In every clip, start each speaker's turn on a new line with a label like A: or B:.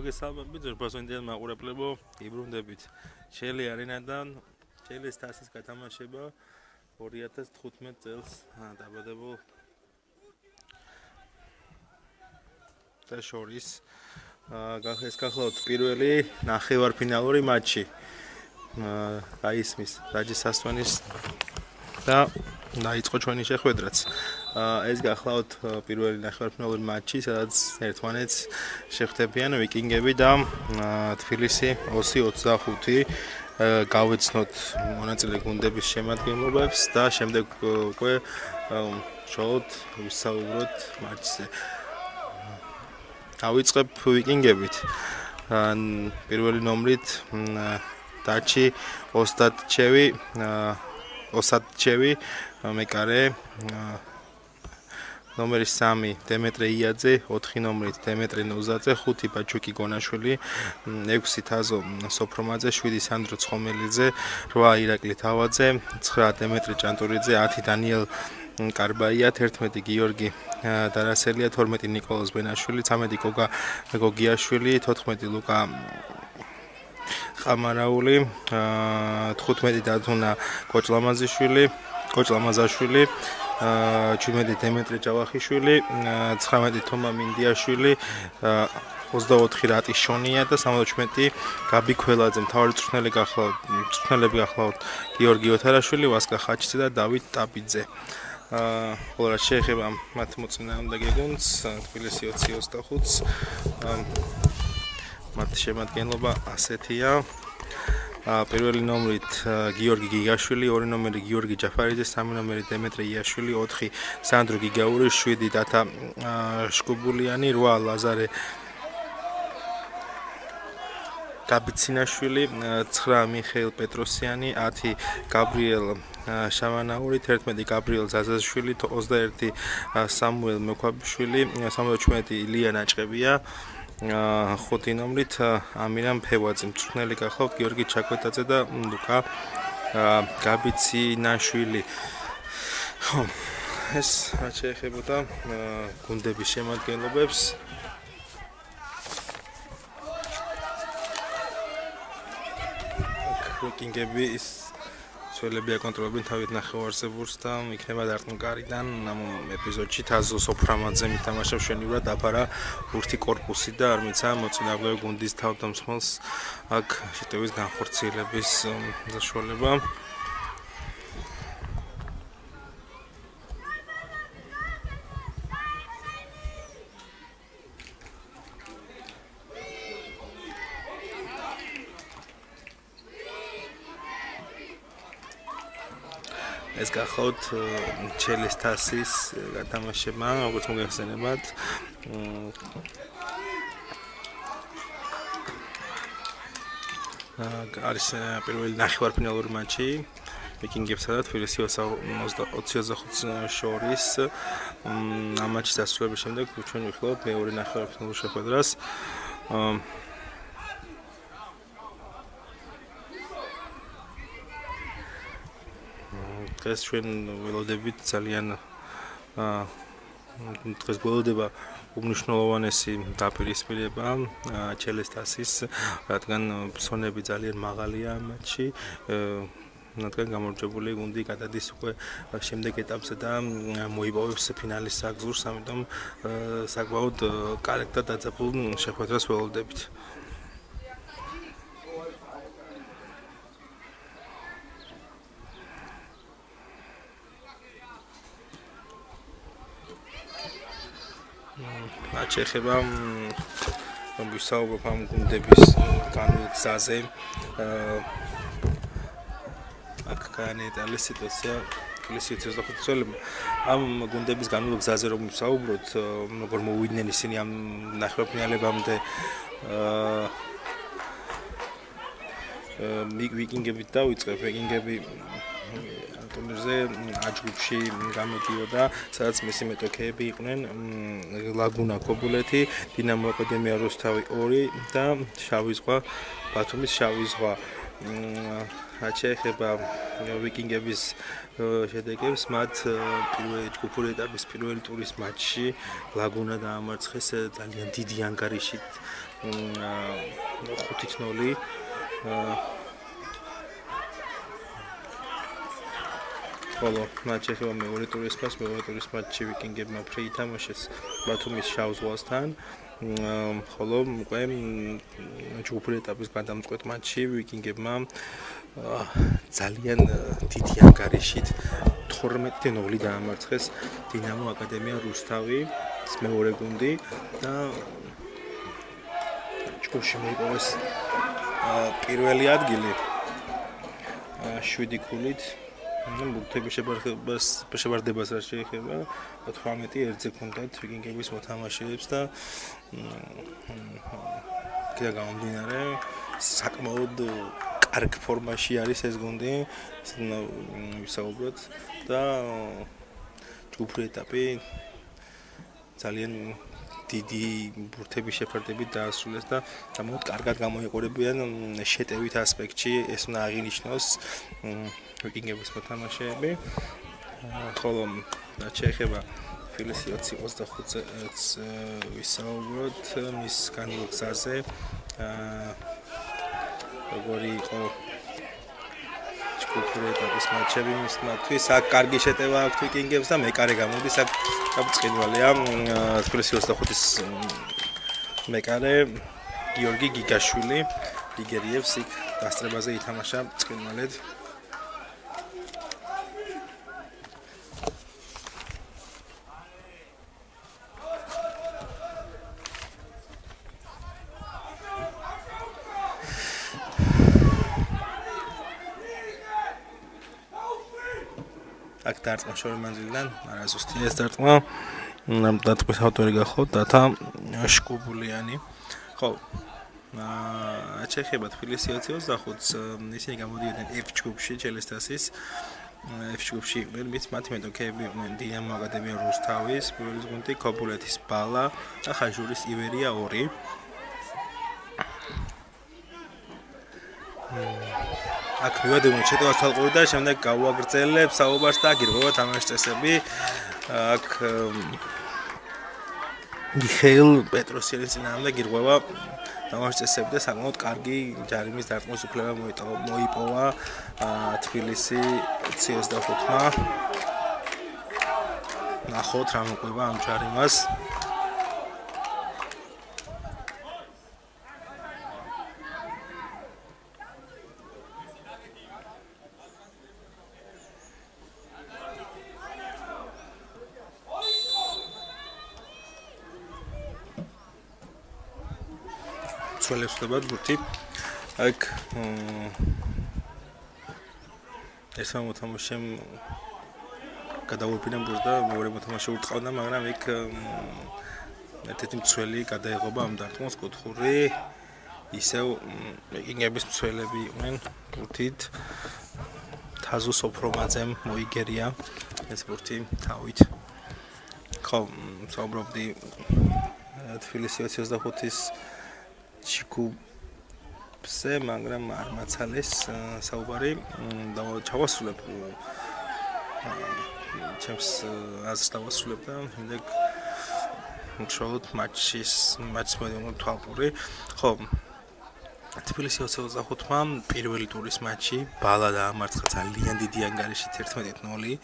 A: მოგესალმებით ზურბასონიდან მაყურებლებო, იბრუნდებით ჩელი არენადან, ჩელის თასის გათამაშება 2015 წელს დაბადებულ და შორის ეს გახლავთ პირველი ნახევარფინალური მატჩი გაისმის რაჯის სასვენის და დაიწყო ჩვენი შეხვედრაც. ეს გახლავთ პირველი ნახევარფინალური მატჩი, სადაც ერთმანეთს შეხვდებიან ვიკინგები და თბილისი 20-25 გავეცნოთ მონაწილე გუნდების შემადგენლობებს და შემდეგ უკვე შევთ ვისაუბროთ მატჩზე. დავიწყებ ვიკინგებით. პირველი ნომრით დაჩი ოსტატჩევი მეკარე ნომერი 3 დემეტრე იაძე, 4 ნომრით დემეტრე ნოზაძე, 5 ბაჩუკი გონაშვილი, 6 თაზო სოფრომაძე, 7 სანდრო ცხომელიძე, 8 ირაკლი თავაძე, 9 დემეტრე ჭანტურიძე, 10 დანიელ კარბაია, 11 გიორგი დარასელია, 12 ნიკოლოზ ბენაშვილი, 13 გოგა გოგიაშვილი, 14 ლუკა ხამარაული, 15 დადუნა კოჭლამაზაშვილი, 17 დემეტრე ჯავახიშვილი, 19 თომა მინდიაშვილი, 24 რატი შონია და 77 გაბი ქველაძე. მთავარი მწვრთნელები გახლავთ გიორგი ოთარაშვილი, ვასკა ხაჩიძე და დავით ტაბიძე. ხოლო რაც შეეხება მათ მოწინააღმდეგე გუნდს, თბილისი 20-25-ს მათ შემადგენლობა ასეთია. პირველი ნომრით გიორგი გიგაშვილი, 2 ნომერი გიორგი ჯაფარიძე, 3 ნომერი დემეტრე იაშვილი, 4 სანდრო გიგაური, 7 დათა შკუბულიანი, 8 ლაზარე გაბიცინაშვილი, 9 მიხეილ პეტროსიანი, 10 გაბრიელ შავანაური, 11 გაბრიელ ზაზაშვილი, 21 სამუელ მექვაბიშვილი, 77 ილია ნაჭყებია. 5 ნომრით ამირამ ფევაძე. მწვრთნელი გახლავთ გიორგი ჩაკვეტაძე და ლუკა გაბიცინაშვილი. ეს რაც შეეხებოდა გუნდების შემადგენლობებს. ვიკინგები ის ცველები აკონტროლებენ თავით ნახევარსებურს და იქნება დარტყმკარიდან ამ ეპიზოდში თაზო სოფრამაძე მითამაშებს მშვენივრად დაფარა ბურთი კორპუსი და არ მიცა მოწინააღმდეგე გუნდის თავდამსხმელს აქ შეტევის განხორციელების საშუალება. ეს გახლავთ ჩელის თასის გათამაშება, როგორც მოგეხსენებათ. არის პირველი ნახევარფინალური მატჩი ვიკინგებსა და თბილისი 20-25 შორის. ამ მატჩის დასრულების შემდეგ ჩვენ ვიხილავთ მეორე ნახევარფინალურ შეხვედრას. დღეს ჩვენ ველოდებით ძალიან დღეს ველოდება უმნიშვნელოვანესი დაპირისპირება ჩელის თასის, რადგან ფსონები ძალიან მაღალია ამ მატჩში. რადგან გამარჯვებული გუნდი გადადის უკვე შემდეგ ეტაპზე და მოიპოვებს ფინალის საგზურს, ამიტომ საკმაოდ კარგ და დაძაბულ შეხვედრას ველოდებით. რაც შეეხება ვისაუბრობ ამ გუნდების განვითარებაზე, აქ განეტალის სიტუაცია თბილისი 25 წელიწადში. ამ გუნდების განვითარებაზე რომ ვისაუბროთ, როგორ მოვიდნენ ისინი ამ ნახევარფინალებამდე ვიკინგებით დავიწყებ. ვიკინგები ტურნირზე აჯგუფში გამოდიოდა, სადაც მისი მეტოქეები იყვნენ ლაგუნა კობულეთი, დინამო აკადემია რუსთავი 2 და შავი ზღვა ბათუმის შავი ზღვა. რაც შეეხება ვიკინგების შედეგებს, მათ პირველი ჯგუფური ეტაპის პირველი ტურის მატჩში ლაგუნა დაამარცხეს ძალიან დიდი ანგარიშით 5-0. ხოლო მათ შეეხება მეორე ტურის მატჩში ვიკინგებმა ფრე ითამაშეს ბათუმის შავ ზღვასთან. ხოლო უკვე ჯგუფური ეტაპის გადამწყვეტ მატჩში ვიკინგებმა ძალიან დიდი ანგარიშით 12-0 დაამარცხეს დინამო აკადემია რუსთავი, მეორე გუნდი და ჯგუფში მოიპოვეს პირველი ადგილი 7 ქულით. ბურთების შებარდებას რაც შეეხება 18-1-ზე ჰქონდათ ვიკინგების მოთამაშეებს და კიდე გამომდინარე საკმაოდ კარგ ფორმაში არის ეს გუნდი, ვისაუბროთ და ჯგუფური ეტაპი ძალიან დიდი ბურთების შეფარდებით დაასრულეს და საკმაოდ კარგად გამოიყურებიან შეტევით ასპექტში, ეს უნდა აღინიშნოს ვიკინგების მოთამაშეები. ხოლო რაც შეეხება თბილისი 2025-ს ვისაუბროთ მის განმგზაზე, როგორი იყო ჯგუფური ეტაპის მატჩები მისთვის, აქ კარგი შეტევა აქვს ვიკინგებს და მეკარე გამოდის, აქ ბრწყინვალეა თბილისი 25-ის მეკარე გიორგი გიგაშვილი ლიგერიებს იქ დასწრებაზე ითამაშა ბრწყინვალედ. აქ დარტყმა შორი მანძილიდან, არა ზუსტი ეს დარტყმა. დარტყმის ავტორი გახლავთ დათა შკუბულიანი. ხო. შეეხება თბილისი 2025-ს, ისინი გამოდიოდნენ F ჯგუფში ჩელესტასის. F ჯგუფში მათი მეტოქეები დინამო აკადემია რუსთავის, პირველი გუნდი ქობულეთის ბალა და ხაჟურის ივერია 2. აქ მივედოდნენ შეტევას თვალყური და შემდეგ გავაგრძელებ საუბარს და გირღვევა თამაშის წესები. აქ მიხეილ პეტროსიანის წინააღმდეგ გირღვევა თამაშის წესები და საკმაოდ კარგი ჯარიმის დარტყმის უფლება მოიპოვა თბილისი 25-მა. ნახოთ რა მოყვება ამ ჯარიმას. ცველებს ხდება ბურთი. აქ ესა მოთამაშემ გადაურბინა ბურთს და მეორე მოთამაშე უტყავდა, მაგრამ იქ ერთ-ერთი მცველი გადაეღობა ამ დარტყმას კუთხური. ისევ ვიკინგების მცველები იყვნენ ბურთით. თაზუ სოფრომაძემ მოიგერია ეს ბურთი თავით. ხო, საუბრობდი თბილისი 25-ის ჯგუფზე, მაგრამ არ მაცალეს საუბარი და ჩავასრულებ ჩემს აზრს დავასრულებ და შემდეგ უშუალოდ მატჩის მოედნით თვალყური. ხო, თბილისი 25-მა პირველი ტურის მატჩი ბალა დაამარცხა ძალიან დიდი ანგარიშით 11-0.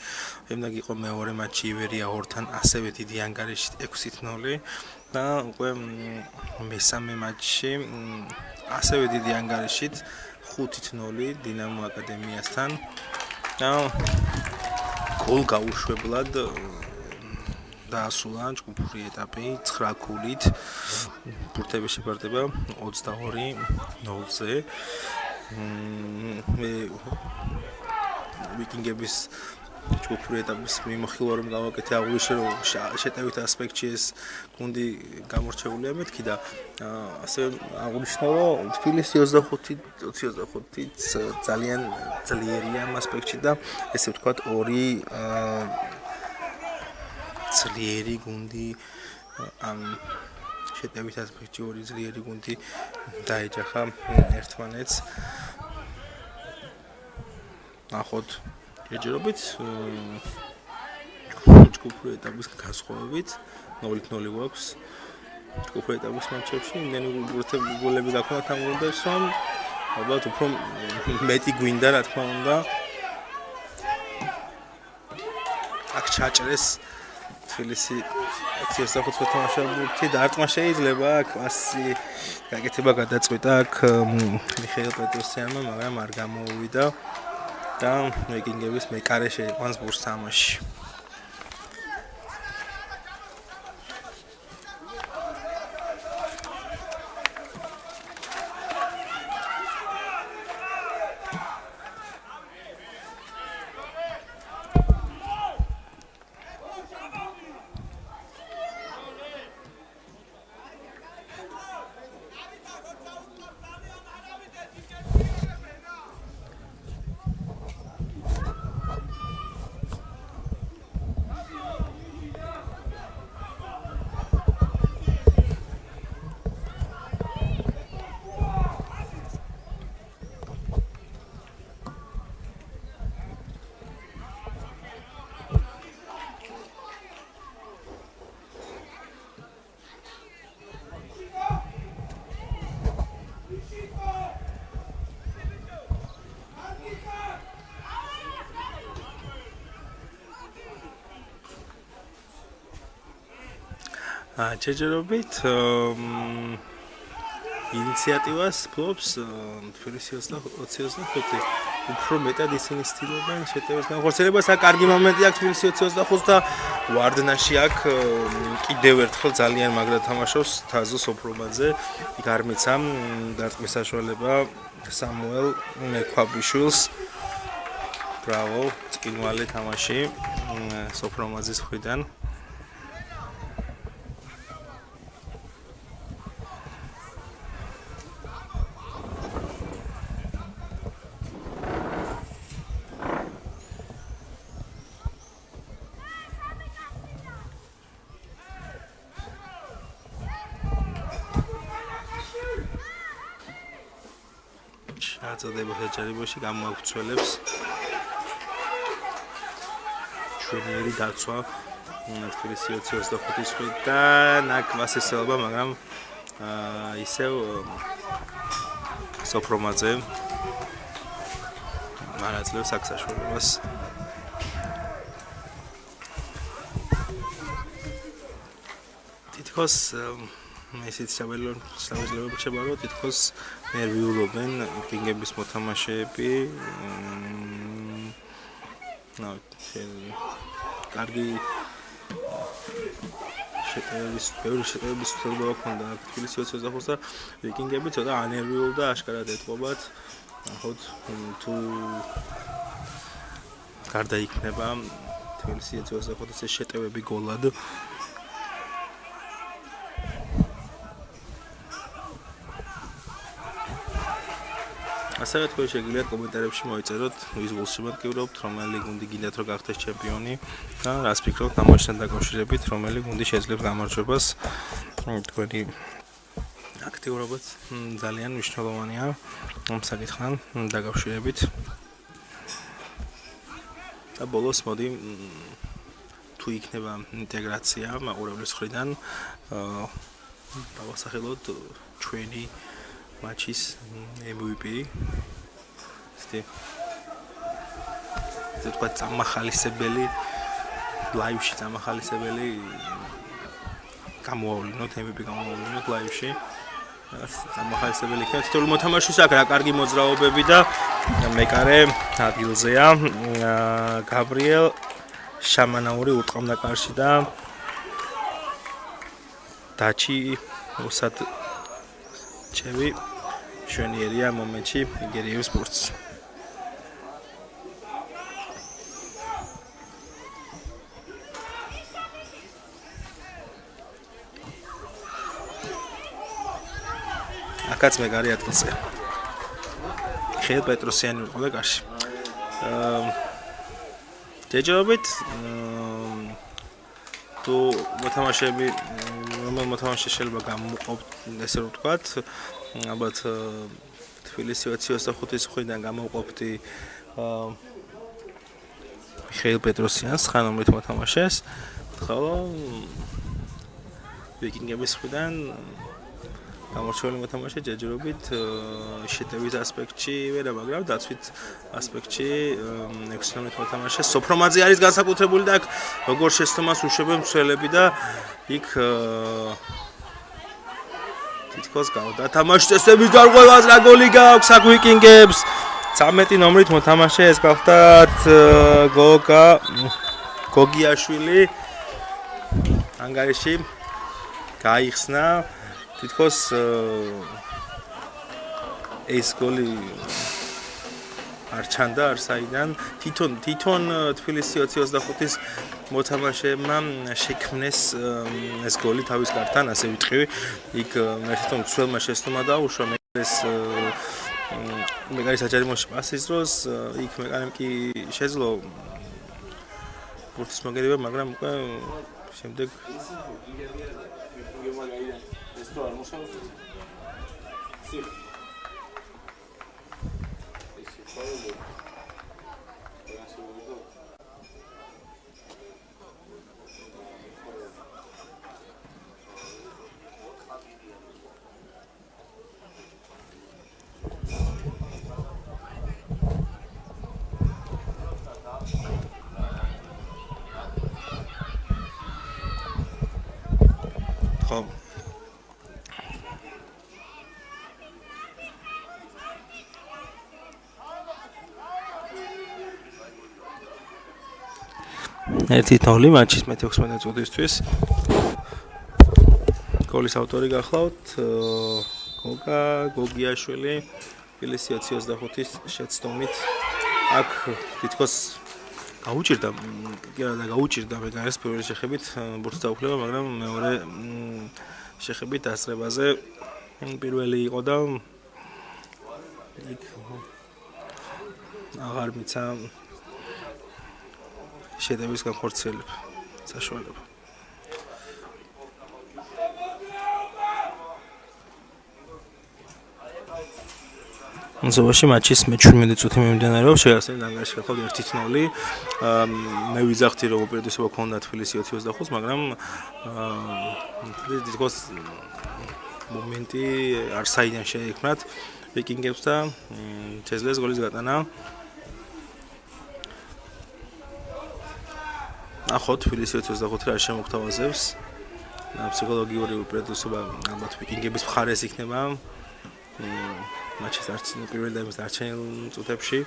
A: შემდეგ იყო მეორე მატჩი ივერია 2-თან ასევე დიდი ანგარიშით 6-0 და უკვე მესამე მატჩში ასევე დიდი ანგარიშით 5-0 დინამო აკადემიასთან და გოლ გაუშვებლად დაასრულა ჯგუფური ეტაპი 9 ქულით. ბურთების შეფარდება 22-0-ზე. ვიკინგების ჯგუფური ეტაპის მიმოხილვა რომ გავაკეთე აღნიშნე რომ შეტევით ასპექტში ეს გუნდი გამორჩეულია მეთქი და ასე აღნიშნო რომ თბილისი 25-იც ძალიან ძლიერია ამ ასპექტში და ესე ვთქვათ ორი ძლიერი გუნდი ამ შეტევით ასპექტში ორი ძლიერი გუნდი დაეჯახა ერთმანეთს. ნახოთ ჯერჯერობით ჯგუფური ეტაპის განსხვავებით 0-0 გვაქვს ჯგუფური ეტაპის მატჩებში იმდენი გოლები გაქვთ ამ გუნდებს რომ ალბათ უფრო მეტი გვინდა რა თქმა უნდა აქ ჩაჭრეს თბილისი 25 თამაშობითი დარტყმა შეიძლება აქ ასი გაკეთება გადაწყვიტა აქ მიხეილ პეტროსიანმა მაგრამ არ გამოუვიდა და ვიკინგების მეკარე შეიყვანს ბურს თამაში ჯერჯერობით ინიციატივას ფლობს თბილისი 25 უფრო მეტად ისინი ცდილობენ შეტევის განხორციელებას აქ კარგი მომენტი აქვს თბილისი 25 და ვარდნაში აქ კიდევ ერთხელ ძალიან მაგრად თამაშობს თაზო სოფრობაძე იქ არ მიცა დარტყმის საშუალება სამუელ მექვაბიშვილს ბრავო წკინვალე თამაში სოფრობაძის მხრიდან აწოდება საჯარიმოში გამოაქვცველებს ჩვენიერი დაცვა თბილისი 25-ის მხრიდან აქ ვასესელობა მაგრამ ისევ სოფრომაძე მარაძლევს აქ საშუალებას თითქოს ისიც საბოლოო რჩება რომ თითქოს ნერვიულობენ ვიკინგების მოთამაშეები კარგი შეტევების თელობა ჰქონდა თბილისი 25 და ვიკინგები ცოტა ანერვიულდა აშკარად ეთყობათ ნახოთ თუ გარდაიქმნება თბილისი 25-ის შეტევები გოლად ასევე თქვენ შეგიძლიათ კომენტარებში მოიწეროთ ვის გოლს შემატკივრობთ, რომელი გუნდი გინდათ რომ გახდეს ჩემპიონი და რას ფიქრობთ თამაშთან დაკავშირებით, რომელი გუნდი შეძლებს გამარჯვებას. თქვენი აქტიურობაც ძალიან მნიშვნელოვანია ამ საკითხთან დაკავშირებით. და ბოლოს მოდი თუ იქნება ინტეგრაცია მაყურებლის მხრიდან დავასახელოთ ჩვენი матчის MVP. ეს თქვა წამახალისებელი ლაივში წამახალისებელი გამოავლინოთ MVP გამოავლინოთ ლაივში. წამახალისებელი იქნება თითოეულ მოთამაშეს აქ რა კარგი მოძრაობები და მეკარე ადგილზეა გაბრიელ შამანაური უტყამდა კარში და დაჩი უსად ჩევი შვენიერია მომენტში იგერიებს ბურთს. აკაც მეგარი ადგილზე. ხელ პეტროსიანი უყურე კარში. ჯერჯერობით თუ მოთამაშეები რომელ მოთამაშეს შეიძლება გამოუყოფთ ესე რომ ვთქვათ ალბათ თბილისი 25-ის მხრიდან გამოუყოფდი მიხეილ პეტროსიანს 9 ნომრით მოთამაშეს. ხოლო ვიკინგების მხრიდან გამორჩეული მოთამაშე ჯერჯერობით შეტევის ასპექტში ვერა, მაგრამ დაცვით ასპექტში 6 ნომრით მოთამაშე. სოფრომაძე არის განსაკუთრებული და აქ როგორ შეცდომას უშვებენ მცველები და იქ თითქოს გავდათამაშ წესების დარღვევას რა გოლი გააქვს აქ ვიკინგებს. 13 ნომრით მოთამაშე ეს გახლდათ გოგიაშვილი ანგარიში გაიხსნა თითქოს ეს გოლი არ ჩანდა არსაიდან თვითონ თბილისი 2025-ის მოთამაშეებმა შექმნეს ეს გოლი თავის გართან ასე ვიტყვი იქ მერტონ ცველმა შეცდომა დაუშვა მეკარის საჯარიმოში პასის დროს იქ მეკარემ კი შეძლო ბურთის მოგერიება მაგრამ უკვე შემდეგ ერთი თოვლი მატჩის მე-16 წუთისთვის. გოლის ავტორი გახლავთ გოგიაშვილი თბილისი 2025-ის შეცდომით. აქ თითქოს გაუჭირდა მეკარეს პირველი შეხებით ბურთს დაუხლება, მაგრამ მეორე შეხებით დასწრებაზე პირველი იყო და იქ აღარ მიცა შეტევის განხორციელება საშუალება. ზოგადად მატჩის მე-17 წუთი მიმდინარეობს, შეასწავლეთ ანგარიში გახლავთ 1-0. მე ვიზახთი რომ უპირატესობა ქონდა თბილისი 25-ს, მაგრამ თითქოს მომენტი არსაიდან შეიქმნათ ვიკინგებს და შეძლეს გოლის გატანა. ახო თბილისი 25 რა შემოგთავაზებს ფსიქოლოგიური უპირატესობა ალბათ ვიკინგების მხარეს იქნება მატჩის პირველ და დარჩენილ წუთებში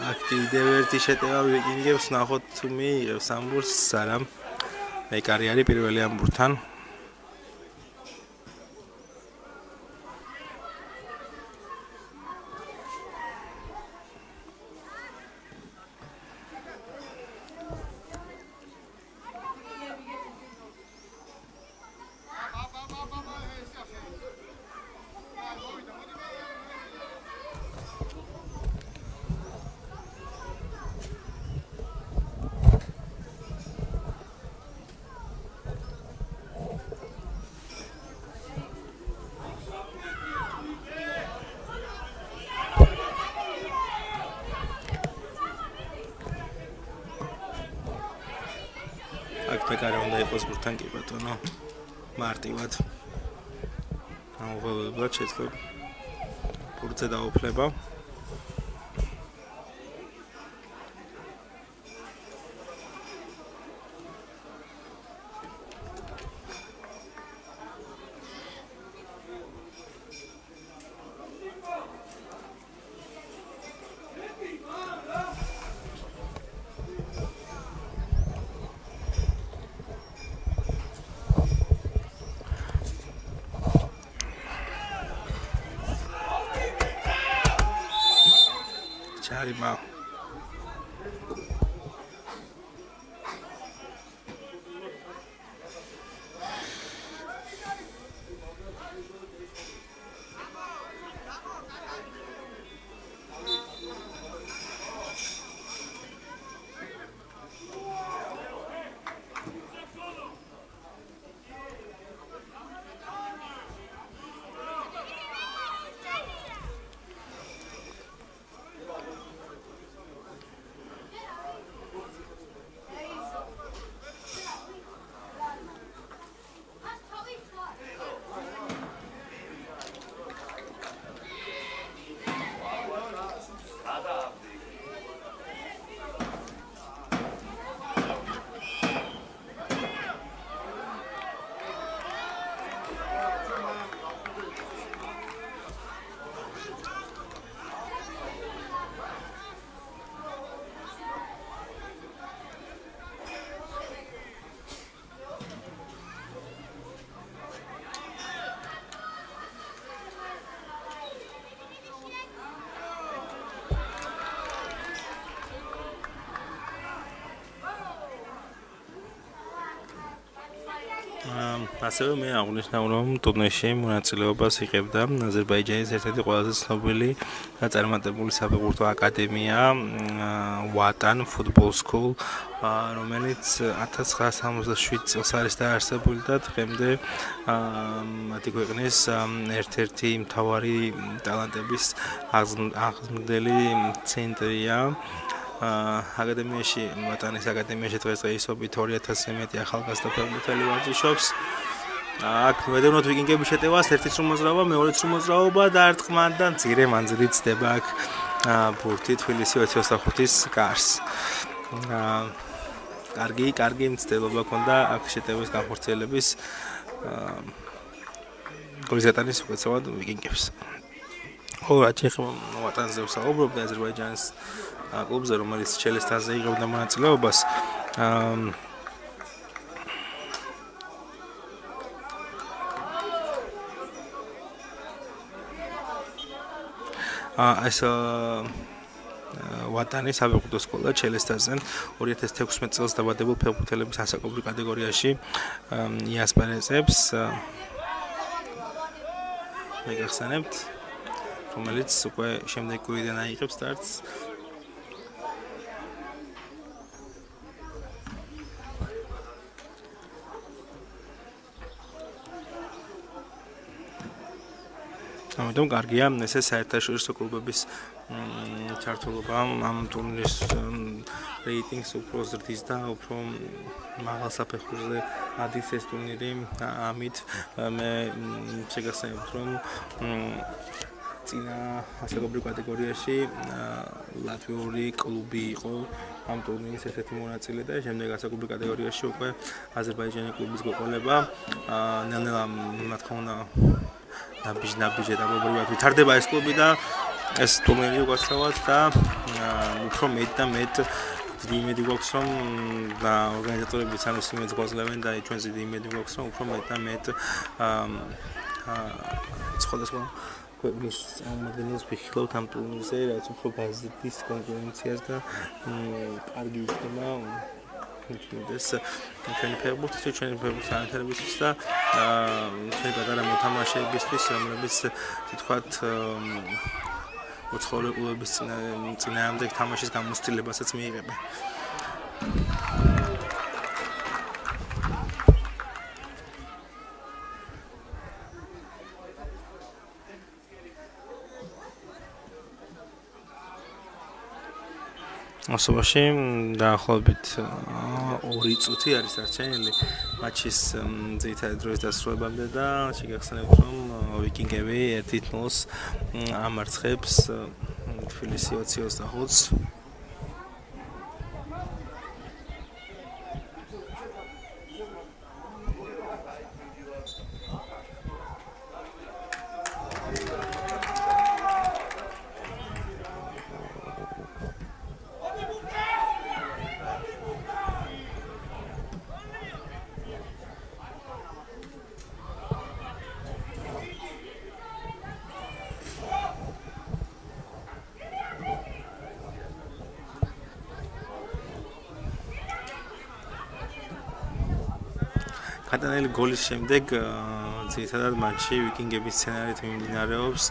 A: აქ კიდევ ერთი შეტევა ვიკინგებს ნახოთ თუ მიიღებს ამ ბურთს არა მეკარი არის პირველი ამ ბურთთან მეკარე უნდა იყოს ბურთთან კი ბატონო მარტივად ამოღებებლად შეძლებ ბურთზე დაუფლება Charima. ასევე მე აღნიშნავ, რომ ტურნირში მონაწილეობას იღებდა აზერბაიჯანის ერთ-ერთი ყველაზე ცნობილი და წარმატებული საფეხბურთო აკადემია Watan Football School, რომელიც 1967 წელს არის დაარსებული და დღემდე მათი ქვეყნის ერთ-ერთი მთავარი ტალანტების აღმდგელი ცენტრია. აკადემიაში, Watanis აკადემიაში დღესდღეობით 2000-ზე მეტი ახალგაზრდა ფეხბურთელი ვარჯიშობს. აქ მედევნოთ ვიკინგების შეტევას ერთიც რომ მოძრაობა, მეორეც რომ მოძრაობა და არტყმან და მცირე მანძილით ცდება აქ ბურთი თბილისი 2025-ის კარს. კარგი მცდელობა ჰქონდა აქ შეტევის განხორციელების გორიზატანის უკეთესად ვიკინგებს. რაც ეხება Watan-ზე ვსაუბრობ და აზერბაიჯანის კლუბზე, რომელიც ჩელესთანზე იღებდა მონაწილეობას. ეს Watanis საფეხბურთო სკოლა ჩელესთანზე 2016 წელს დაბადებულ ფეხბურთელების ასაკობრივ კატეგორიაში იასპარეზებს. მეგახსენებთ, რომელიც უკვე შემდეგ კვირიდან აიღებს სტარტს. ამიტომ კარგია ესე საერთაშორისო კლუბების ჩართულობა ამ ტურნირის რეიტინგს უფრო ზრდის და უფრო მაღალ საფეხურზე ადის ეს ტურნირი. ამით მე შეგახსენებთ, რომ წინა ასაკობრივ კატეგორიაში ლატვიური კლუბი იყო ამ ტურნირის ერთ-ერთი მონაწილე და შემდეგ ასაკობრივ კატეგორიაში უკვე აზერბაიჯანის კლუბის გვეყოლება. ნელ-ნელა რა თქმა უნდა ნაბიჯი დაბობრივად ვითარდება ეს კლუბი და ეს ტურნირი უკაცრავად და უფრო მეტ დიდი იმედი გვაქვს, რომ და ორგანიზატორებიც ამის იმედს გვაძლევენ და ჩვენს დიდი იმედი გვაქვს, რომ უფრო მეტ სხვადასხვა ქვეყნის წარმომადგენლებს ვიხილავთ ამ ტურნირზე, რაც უფრო გაზრდის კონკურენციას და კარგი იქნება ეს ჩვენი ფეხბურთის, ჩვენი ფეხბურთის განვითარებისთვის და ჩვენი პატარა მოთამაშეებისთვის, რომლებიც თითქოს უცხოური კლუბების წინააღმდეგ თამაშის გამოცდილებასაც მიიღებენ. ასობაში დაახლოებით 2 წუთი არის დარჩენილი მატჩის ძირითადი დროის დასრულებამდე და შეგახსენებთ, რომ ვიკინგები 1-0-ს ამარცხებს თბილისი 2025-ს. გადანელი გოლის შემდეგ ძირითადად მატჩი ვიკინგების სცენარით მიმდინარეობს.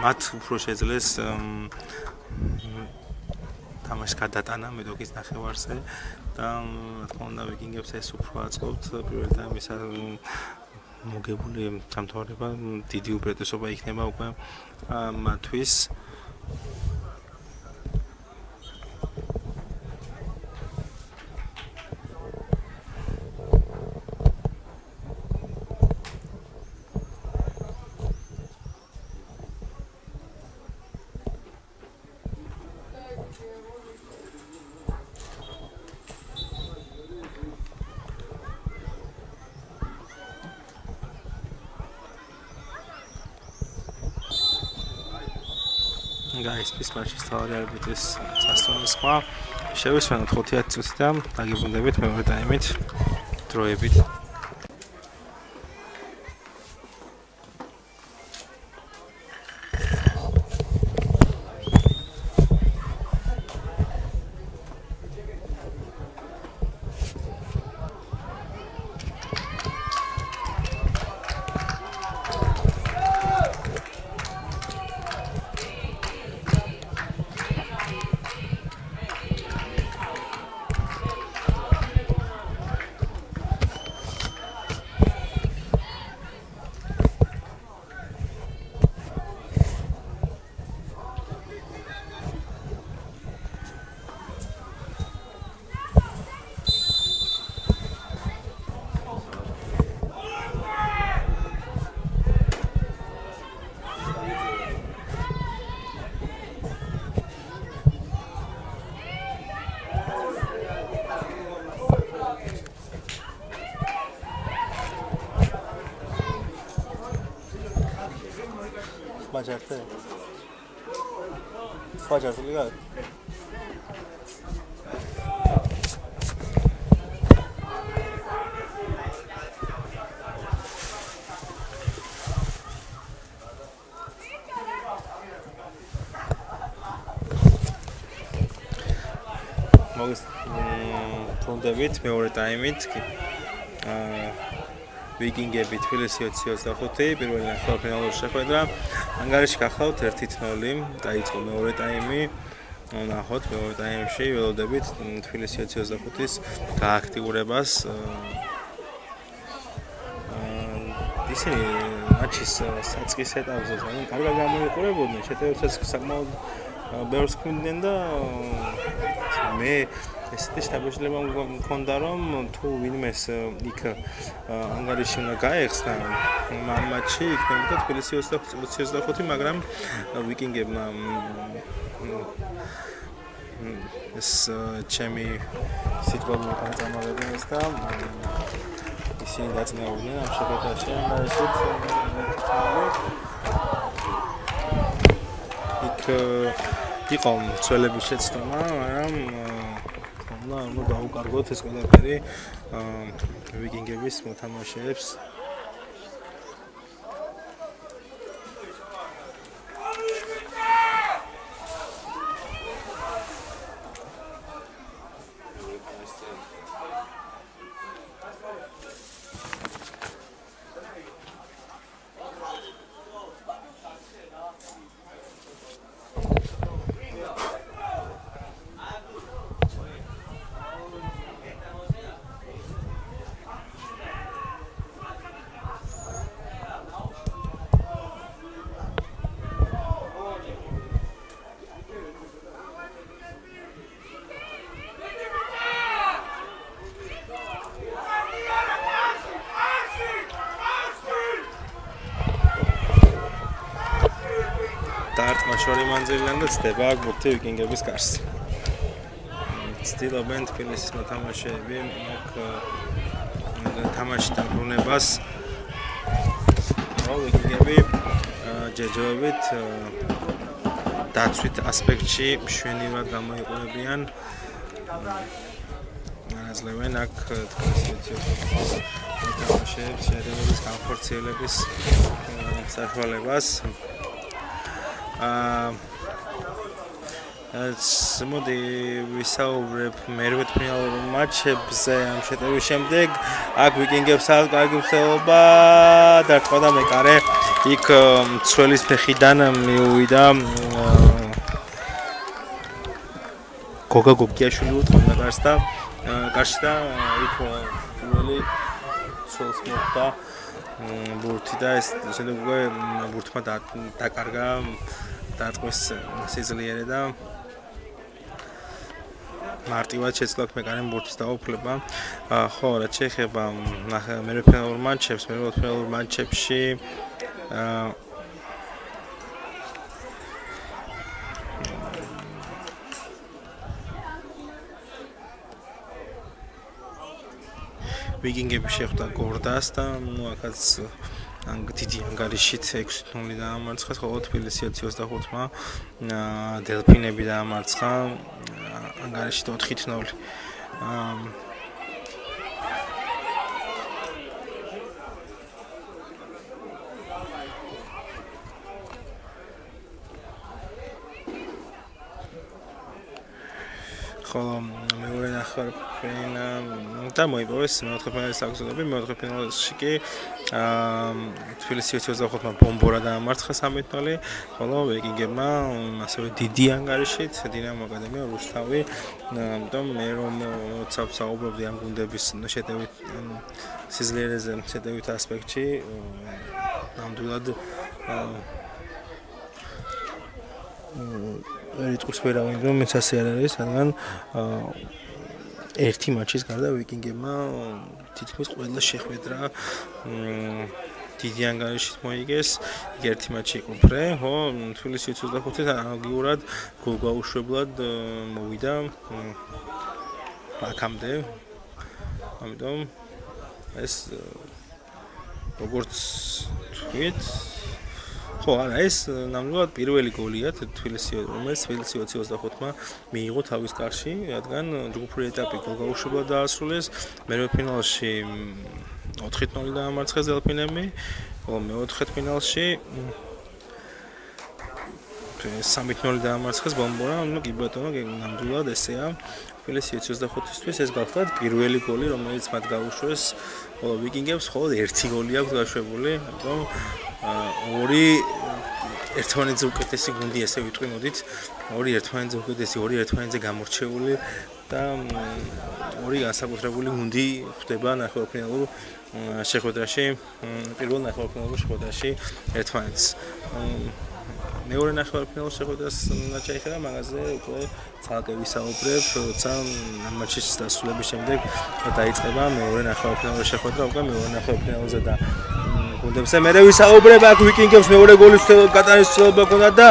A: მათ უფრო შეძლეს თამაშის გადატანა მედოქის ნახევარზე და რა თქმა უნდა ვიკინგებს ეს უფრო აწყობთ პირველ ტაიმის მოგებული დამთავრება, დიდი უპირატესობა იქნება უკვე მათთვის. გაისმის მატჩის თავი არბიტრის სასწრაფო სხვა შევისვენოთ 5-10 წუთი და დაგიბრუნდებით მეორე ტაიმით დროებით. მაჯართე? მაჯართული გა? მოგესწრებით მეორე ტაიმით ვიკინგები თბილისი 20-25 პირველი ნახევარფინალური შეხვედრა ანგარიში გახავთ 1-0 დაიწყო მეორე ტაიმი ნახოთ მეორე ტაიმში ველოდებით თბილისი 20-25-ის გააქტიურებას ისინი მატჩის საწყის ეტაპზე კარგად გამოიყურებოდნენ შეტევითაც საკმაოდ ბევრს ქმნიდნენ და მე ესეთი შთაბეჭდილება მქონდა რომ თუ ვინმეს იქ ანგარიში უნდა გაეხსნა მატჩი იქნებოდა თბილისი 20-25 მაგრამ ვიკინგებმა ეს ჩემი სიტყვა განწამალებინეს და ისინი დაწინაურდნენ ამ შეხვედრაში და ესეც იქ იყო მცველების შეცდომა, მაგრამ უნდა დაუკარგოთ ეს ყველაფერი ვიკინგების მოთამაშეებს. დარტყმა შორი მანძილიდან და ცდება გურთი ვიკინგების კარს. ცდილობენ თბილისის მოთამაშეები თამაში დაბრუნებას. ვიკინგები ჯერჯერობით დაცვით ასპექტში მშვენივრად გამოიყურებიან. ანაზლევენ აქ თბილისის მოთამაშეებს შეტევის განხორციელების საშუალებას. მოდი ვისაუბრებ მერვე ფინალურ მატჩებზე ამ შეტევის შემდეგ აქ ვიკინგებს აქვს კარგი მსვლელობა დარტყმა და მეკარე იქ მცველის ფეხიდან მიუვიდა გოგა გოგიაშვილი უთხოვდა კარში და იქ პირველი მცველს მოხდა ბურთი და ეს შემდეგ უკვე ბურთმა დაკარგა დარტყმის სიძლიერე და მარტივად შეძლო მეკარემ ბურთის დაუფლება. ხო, რაც შეეხება მერვე ფინალურ მატჩებში ვიკინგები შეხვდა გორდას და აქაც დიდი ანგარიშით 6-0 დაამარცხეს, ხოლო თბილისი 20-25-მა დელფინები დაამარცხა ანგარიშით 4-0. ხოლო მეორე ნახევარფინა და მოიპოვეს მეოთხე ფინალის აღზრდები, მეოთხე ფინალში კი თბილისი 20-25-მა ბომბორა დაამარცხა 3-0, ხოლო ვიკინგებმა ასევე დიდი ანგარიშით დინამო აკადემია რუსთავი, ამიტომ მე რომ საუბრობდი ამ გუნდების შეტევით სიძლიერეზე, შეტევით ასპექტში, ნამდვილად რიტყვის ვერავინ რომ მეც ასე არ არის, რადგან ერთი მატჩის გარდა ვიკინგებმა თითქმის ყველა შეხვედრა დიდი ანგარიშით მოიგეს. ერთი მატჩი იყო ფრე, ხო, თბილისი 25-ით ანალოგიურად გაუშვებლად მოვიდა აქამდე. ამიტომ ეს როგორც თქვით ხო, არა, ეს ნამდვილად პირველი გოლია თბილისში, რომელიც თბილისი 2025-მა მიიღო თავის კარში, რადგან ჯგუფური ეტაპი გოლგაუშვებლად დაასრულეს, მერვე ფინალში 4-0 დაამარცხეს დელფინები, ხოლო მეოთხე ფინალში 3-0 დაამარცხეს ბომბორა, ну კი ბატონო, ნამდვილად ესეა. თბილისი 2025-თვის ეს გახლავთ პირველი გოლი, რომელიც მათ გაუშვეს, ხოლო ვიკინგებს მხოლოდ ერთი გოლი აქვს გაშვებული, ამიტომ ორი ერთმანეთზე უკეთესი გუნდი, ესე ვიტყვი, მოდით, ორი ერთმანეთზე უკეთესი, ორი ერთმანეთზე გამორჩეული და ორი განსაკუთრებული გუნდი ხდება ნახევარფინალურ შეხვედრაში, პირველ ნახევარფინალურ შეხვედრაში ერთმანეთს. მეორე ნახევარფინალურ შეხვედრას უნდა ჩაიხედა, მაგაზე უკვე ცალკე ვისაუბრებ, როცა მატჩის დასრულების შემდეგ დაიწყება მეორე ნახევარფინალური შეხვედრა, უკვე მეორე ნახევარფინალზე და გუნდებზე მე ვისაუბრებ, აქ ვიკინგებს მეორე გოლის გატანის ცდილობა ჰქონდა და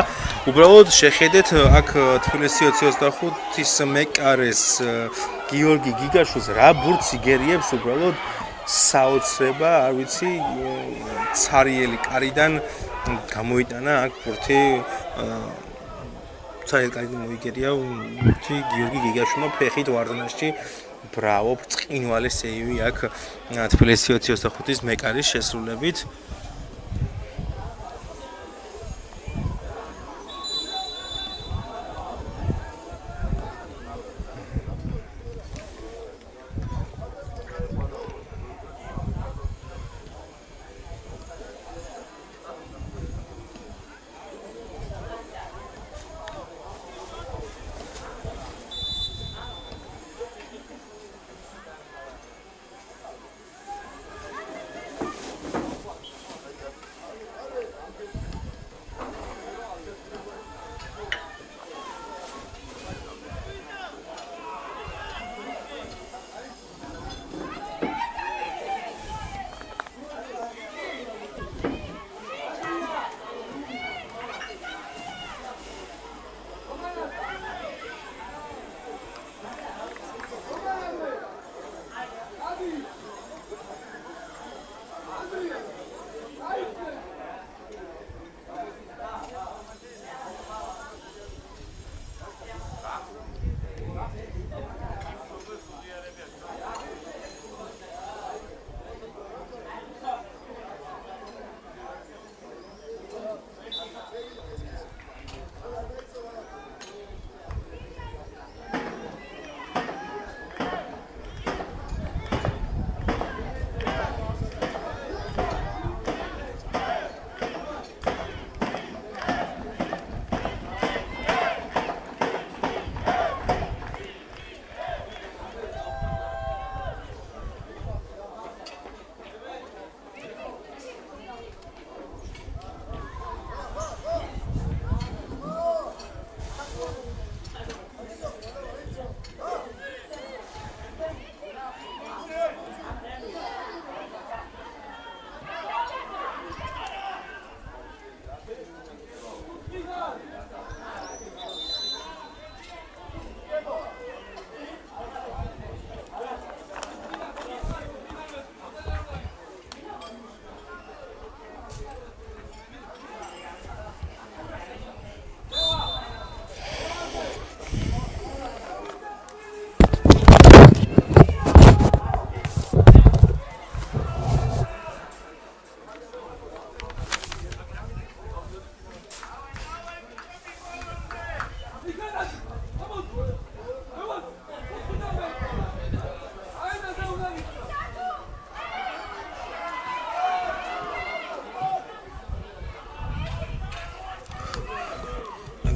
A: უბრალოდ შეხედეთ აქ თბილისი 2025-ის მეკარეს გიორგი გიგაშვილს რა ბურთს იგერიებს უბრალოდ საოცრება, არ ვიცი, ცარიელი კარიდან გამოიტანა აქ ბურთი ცარიელი კარიდან მოიგერია გიორგი გიგაშვილმა ფეხით ვარდნაში ბრავო, ბრწყინვალე სეივი აქ თბილისი 2025-ის მეკარის შესრულებით.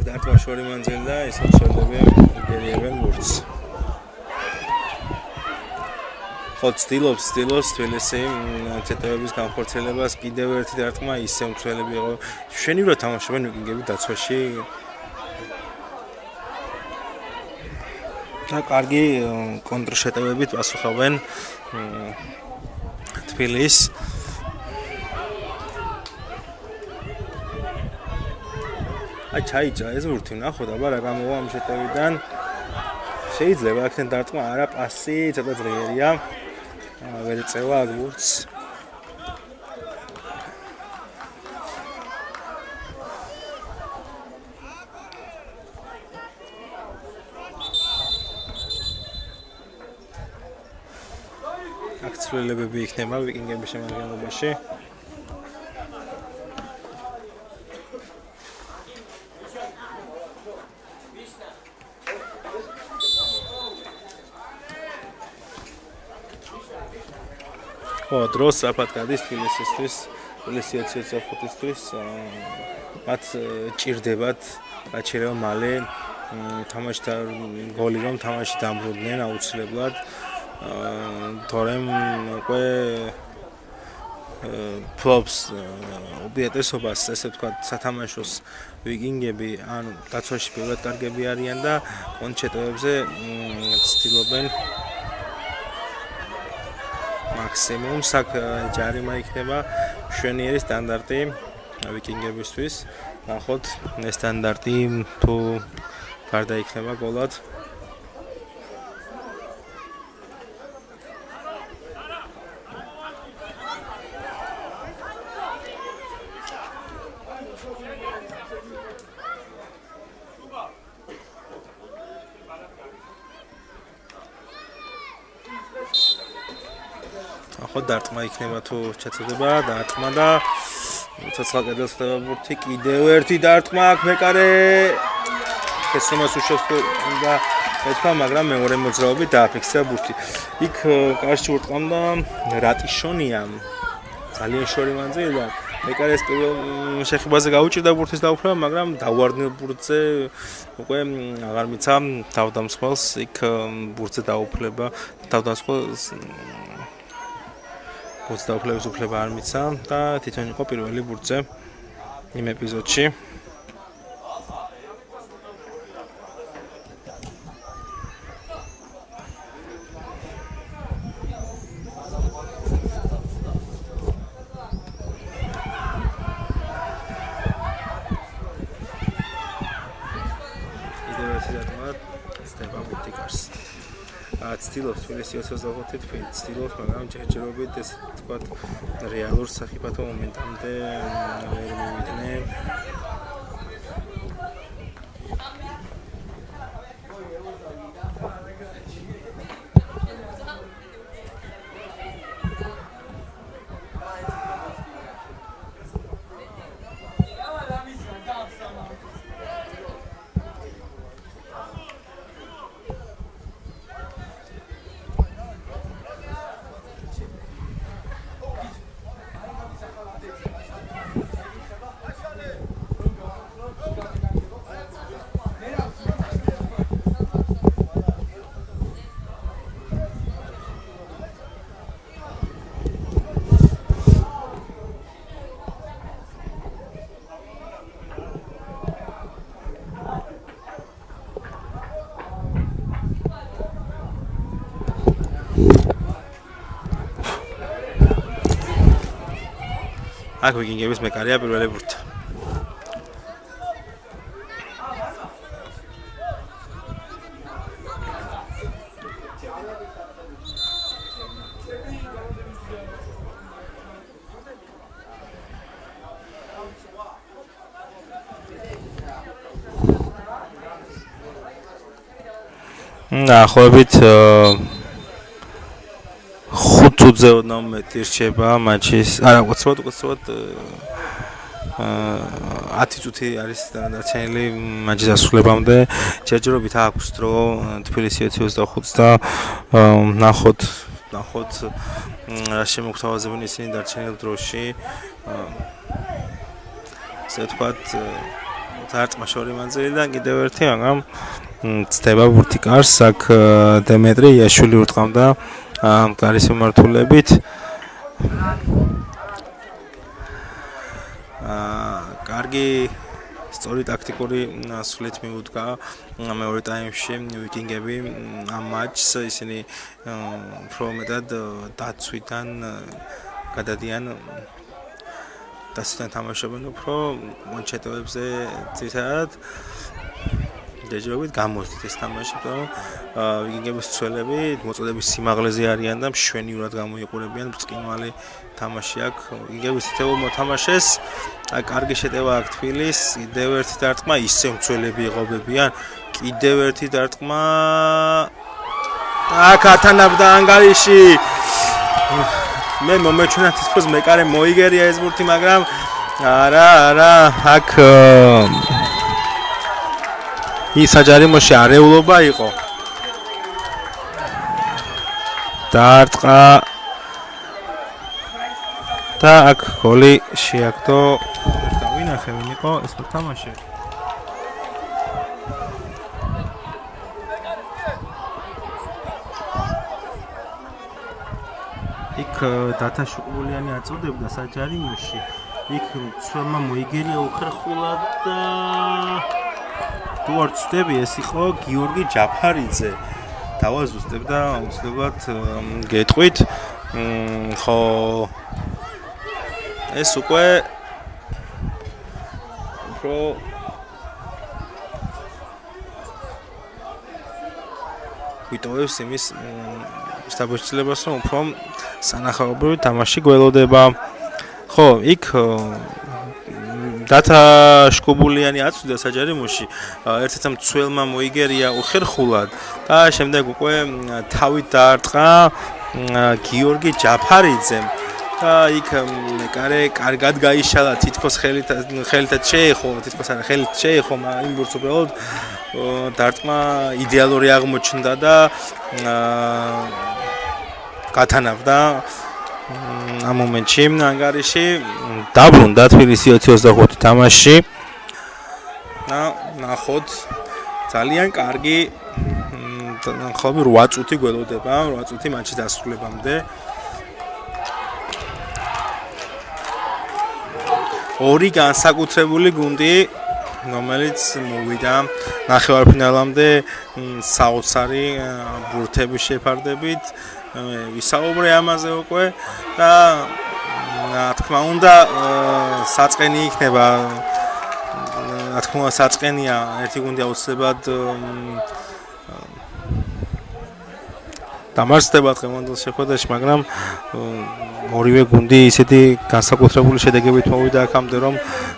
A: დარტვაშორი მანძილი და ისევ ცოლები იგერიებენ ბურთს. ხო, ცდილობს თბილისი ცეტავების განხორციელებას, კიდევ ერთი დარტყმა ისევ ცოლები იყო. მშვენივრად თამაშობენ ვიკინგები დაცვაში. და კარგი კონტრშეტევებით პასუხობენ თბილისს. აი ჩაიჭრა ეს ბურთი, ნახოთ, აბა რა გამოვა ამ შეტევიდან. შეიძლება აქეთ დარტყმა არა, პასი ცოტა ძლიერია. ვერ წევა აქ ბურთს. აქ ცვლილებები იქნება ვიკინგების შემადგენლობაში. ხო, დროს საფათ გადის თბილისისთვის, თბილისი 2025-ისთვის. მათ ჭირდებათ გაჩერება მალე თამაშთა გოლი რომ თამაში დამბრუნდნენ აუცილებლად. თორემ უკვე ფლობს უბიეტესობას, ესე ვთქვათ, სათამაშოს ვიკინგები, ანუ დაცვაში პირველად კარგები არიან და კონჩეტოებზე ცდილობენ მაქსიმუმს. აქ ჯარიმა იქნება მშვენიერი სტანდარტი ვიკინგებისთვის. ნახოთ, ეს სტანდარტი თუ გარდა იქნება გოლად. ხო, დარტყმა იქნება თუ ჩაწოდება, დარტყმა და ცოცხალ კედელს ხდება ბურთი, კიდევ ერთი დარტყმა აქ მეკარე ხესრომას უშევს და ეთქვა, მაგრამ მეორე მოძრაობით დააფიქსირა ბურთი. იქ კარში ურტყამდა რატიშონია ძალიან შორი მანძილი და მეკარეს პირველ შეხებაზე გაუჭირდა ბურთის დაუფლება, მაგრამ დავარდნილ ბურთზე უკვე აღარ მიცა თავდამსხმელს იქ ბურთზე დაუფლება, თავდამსხმელს ბურთს დაუფლების უფლება არ მიცა და თვითონ იყო პირველი ბურთზე იმ ეპიზოდში. ცდილობს თბილისი 25-ით ცდილობს, მაგრამ ჯერჯერობით ეს თქვათ რეალურ სახიფათო მომენტამდე ვერ მივიდნენ. აქ ვიკინგების მეკარეა პირველი ბურთი. დაახლოებით 5 წუთზე 20 მეტრი რჩება მატჩის. არა, უცბად 10 წუთი არის დარჩენილი მატჩის დასრულებამდე. ჯერჯერობით აქვს დრო თბილისი 25-ს და ნახოთ რა შემოგთავაზებენ ისინი დარჩენილ დროში. ესე ვთქვათ, დარტყმა შორი მანძილი და კიდევ ერთი, მაგრამ ცდება ბურთი კარს. აქ დემეტრე იაშვილი ურტყამდა კარის მიმართულებით. კარგი სწორი ტაქტიკური სულით მიუდგა მეორე ტაიმში ვიკინგები ამ მატჩს. ისინი უფრო მეტად დაცვიდან გადადიან, დაცვიდან თამაშობენ უფრო მონჩეტოებზე ძირითადად. ჯერჯერობით გამოსდით ეს თამაში, რომ ვიკინგების ცველები მოწოდების სიმაღლეზე არიან და მშვენივრად გამოიყურებიან ბრწყინვალე თამაში აქ. ვიკინგების თითოეულ მოთამაშეს კარგი შეტევა აქ თბილის, კიდევ ერთი დარტყმა, ისევ მცველები იყოფებიან, კიდევ ერთი დარტყმა. აქ ათანაბდა ანგარიში მე მომეჩვენა თითქოს მეკარე მოიგერია ეს ბურთი, მაგრამ არა, აქ ის საჯარიმოში არეულობა იყო. დაარტყა და აქ გოლი შეაგდო. დავინახე ვინ იყო ეს მოთამაშე. იქ დათაშუყულიანი აწოდებდა საჯარიმოში. იქ ცოლმა მოიგერია უხერხულად და თუ არ ვწდები ეს იყო გიორგი ჯაფარიძე. დავაზუსტებ და აუცილებლად გეტყვით. ხო ეს უკვე უფრო ვიტოვებს იმის შტაბ-ჩილებას, რომ უფრო სანახაობრივი თამაში გველოდება. ხო, იქ დათაშკობულიანი აწვდიდა საჯარიმოში, ერთ-ერთ მცველმა მოიგერია უხერხულად და შემდეგ უკვე თავით დაარტყა გიორგი ჯაფარიძემ და იქ მეკარე კარგად გაიშალა, თითქოს ხელითაც შეეხო, იმ ბურთს უბრალოდ დარტყმა იდეალური აღმოჩნდა და გათანაბრდა ამ მომენტში ანგარიში. დაბრუნდა თბილისი 2025 თამაში. ნახოთ ძალიან კარგი ხოლმე 8 წუთი გველოდება, 8 წუთი მატჩის დასრულებამდე. ორი განსაკუთრებული გუნდი, რომელიც მოვიდა ნახევარფინალამდე საოცარი ბურთების შეფარდებით. ვისაუბრე ამაზე უკვე და რა თქმა უნდა საწყენი იქნება. რა თქმა უნდა საწყენია, ერთი გუნდი აუცილებლად დამარცხდება დღევანდელ შეხვედრაში, მაგრამ ორივე გუნდი ისეთი განსაკუთრებული შედეგებით მოვიდა აქამდე, რომ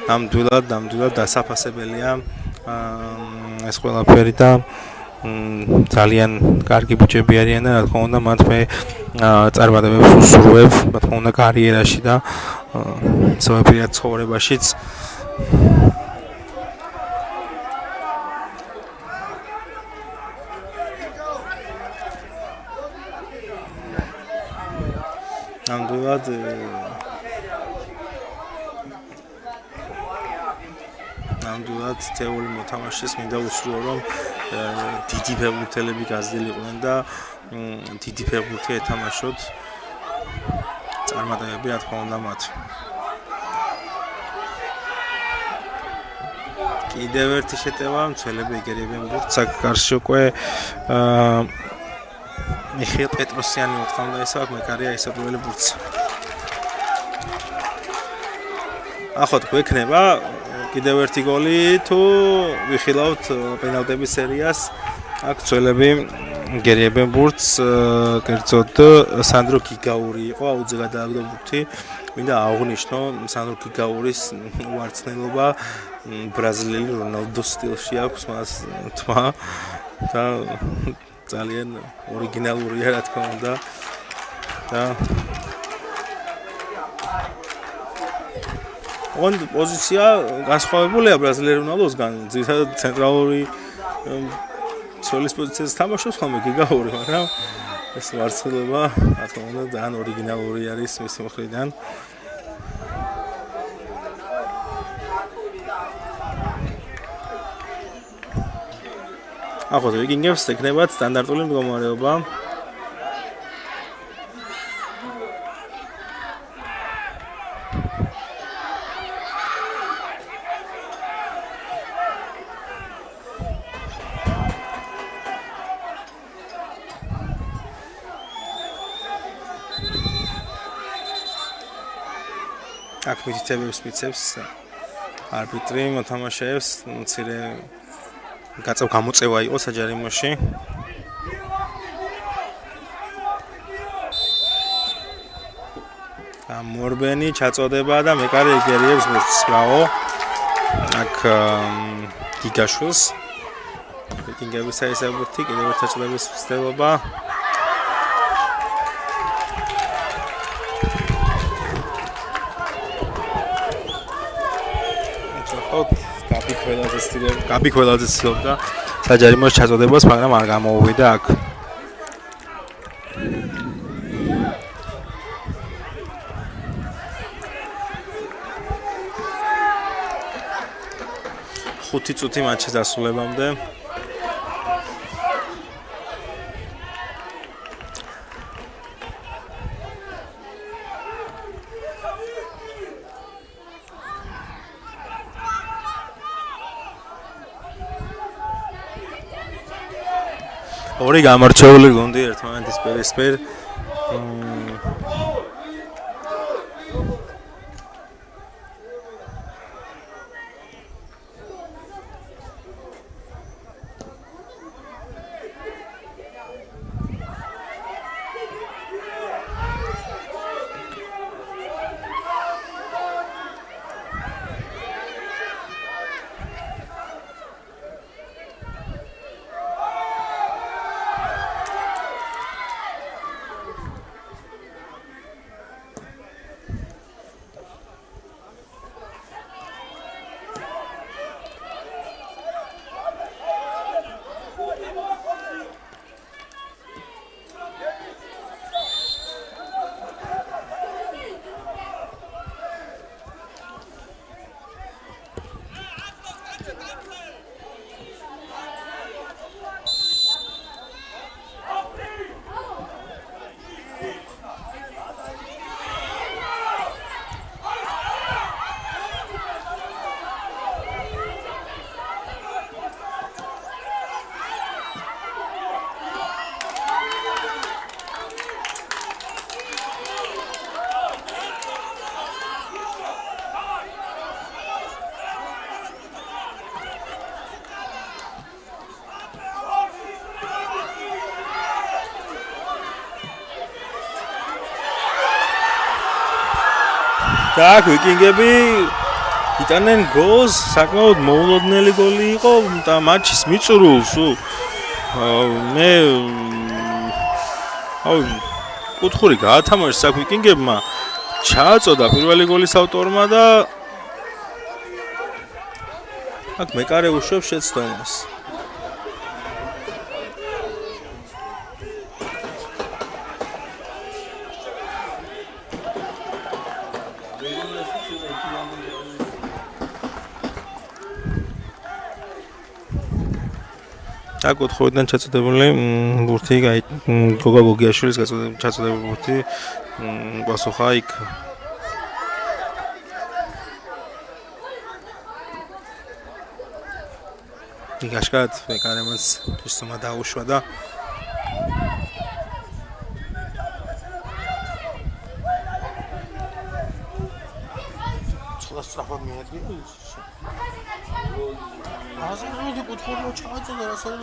A: ნამდვილად დასაფასებელია ეს ყველაფერი და ძალიან კარგი ბიჭები არიან და რა თქმა უნდა მათ მე წარმატებებს უსურვებ, რა თქმა უნდა კარიერაში და ზოგადად ცხოვრებაშიც. ნამდვილად თეული მოთამაშეს მინდა უსურვო, რომ დიდი ფეხბურთელები გაზრდილიყვნენ და დიდი ფეხბურთი ეთამაშოთ. წარმატებები რა თქმა უნდა მათ. კიდევ ერთი შეტევა, მცველები იგერებიან ბურთს, აქ გარშე უკვე მიხეილ პეტროსიანი მოთხოვნა ესა, აქ მეკარია ისაბუელი ბურთს. ახოთ გვექნება კიდევ ერთი გოლი თუ ვიხილავთ პენალტების სერიას. აქ მცველები იგერებიან ბურთს, კერძოდ სანდრო გიგაური იყო აუძე გადააგდო ბურთი. მინდა აღვნიშნო სანდრო გიგაურის უარცხნელობა ბრაზილიელი რონალდოს სტილში აქვს მას თმა და ძალიან ორიგინალურია რა თქმა უნდა და on პოზიცია განსხვავებულია ბრაზილიელი რონალდოსგან, ძირითადად ცენტრალური ცოლის პოზიციაზე თამაშობს ხოლმე გიგაური, მაგრამ ეს ვარცხილობა რა თქმა უნდა ძალიან ორიგინალური არის მისი მხრიდან. ახლა ვიკინგებს ეკნებათ სტანდარტული მდგომარეობა. აქ მითითებებს მიცემს არბიტრი მოთამაშეებს, მცირე გამოწევა იყო საჯარიმოში. მორბენი ჩაწოდება და მეკარე იგერიებს ბურთს. ბრავო. აქ გიგაშვილს. ვიკინგების საერთო ბურთი, კიდევ ერთი წლების ცდელობა. გაბი ყველაზე ცდილობდა საჯარიმოს ჩაწოდებას, მაგრამ არ გამოუვიდა აქ. ხუთი წუთი მატჩის დასრულებამდე. ორი გამარჯვებული გუნდი ერთმანეთის პირისპირ. Так, ვიკინგები იტანენ გოლს, საკმაოდ მოულოდნელი გოლი იყო და მატჩის მიწურულს. მე კუთხური გაათამაშეს აქ ვიკინგებმა, ჩააწოდა პირველი გოლის ავტორმა და აქ მეკარე უშვებს შეცდომას. აქ ოთხიდან ჩაწოდებული ბურთი გოგა გოგიაშვილის ჩაწოდებული ბურთი პასუხა იქ იგაშკად მეკარემაც შეცდომა დაუშვა და ცოტა სწრაფად მიადგინა აზერბაიჯანი კუთხური ჩააწოდა რასაც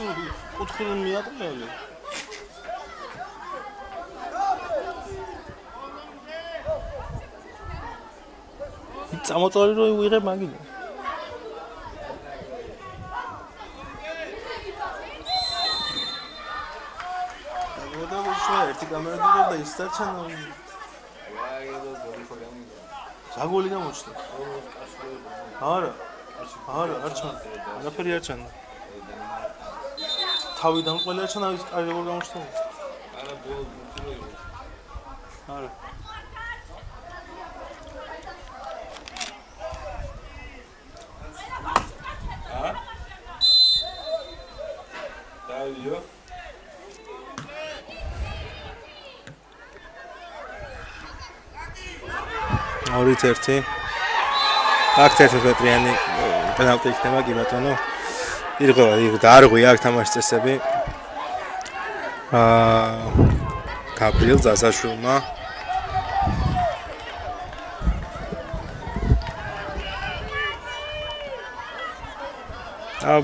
A: კუთხური მიატყელა წამოწოლი რო ვიღებ მაგინე და ვიშვა ერთი კამერა და ისტარჩანა ზაგოლი გამოჩნდა არა არ ჩანდა. არაფერი არ ჩანდა. თავიდან ყველა ჩანდა, ის კარი როგორ გამოჩნდა? არა, ბოლო ბურთი იყო. არა. დავიო. ორიც ერთი. აქ 11 მეტრიანი პენალტი იქნება კი ბატონო. ირღვევა, დაარღვია აქ თამაშის წესები. გაბრიელ ზაზაშვილმა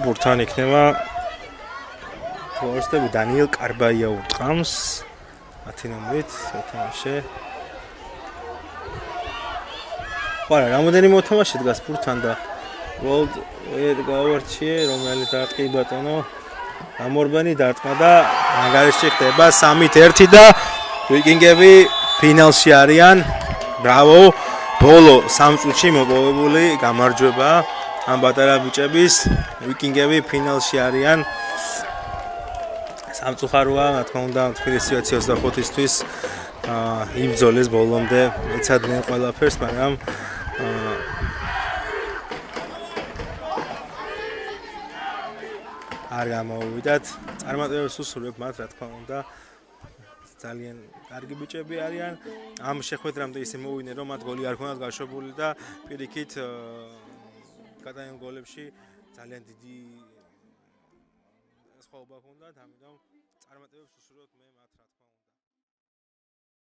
A: ბურთთან იქნება ფორსტები დანიელ კარბაია უტყამს 10 ნომრით მოთამაშე. ხარა რამოდენი მოთამაშე დგას ბურთთან და ვოლდ გავარჩიე რომელიც დარტყი ბატონო ამორბენი დარტყმა და მაგალითში ხდება 3-1 და ვიკინგები ფინალში არიან. ბრავო! ბოლო 3 წუთში მოპოვებული გამარჯვება ამ პატარა ბიჭების ვიკინგები ფინალში არიან. სამწუხაროა, რა თქმა უნდა, თბილისი 2025-ისთვის იბრძოლეს ბოლომდე, ეცადნენ ყველაფერს, მაგრამ არ გამოვიდათ. წარმატებებს უსურვებ მათ, რა თქმა უნდა. ძალიან კარგი ბიჭები არიან. ამ შეხვედრამდე ისე მოვიდნენ, რომ მათ გოლი არ ქონდათ გაშვებული და პირიქით გადაიან გოლებში ძალიან დიდი სხვაობა ჰქონდათ, ამიტომ წარმატებებს უსურვებთ მე მათ.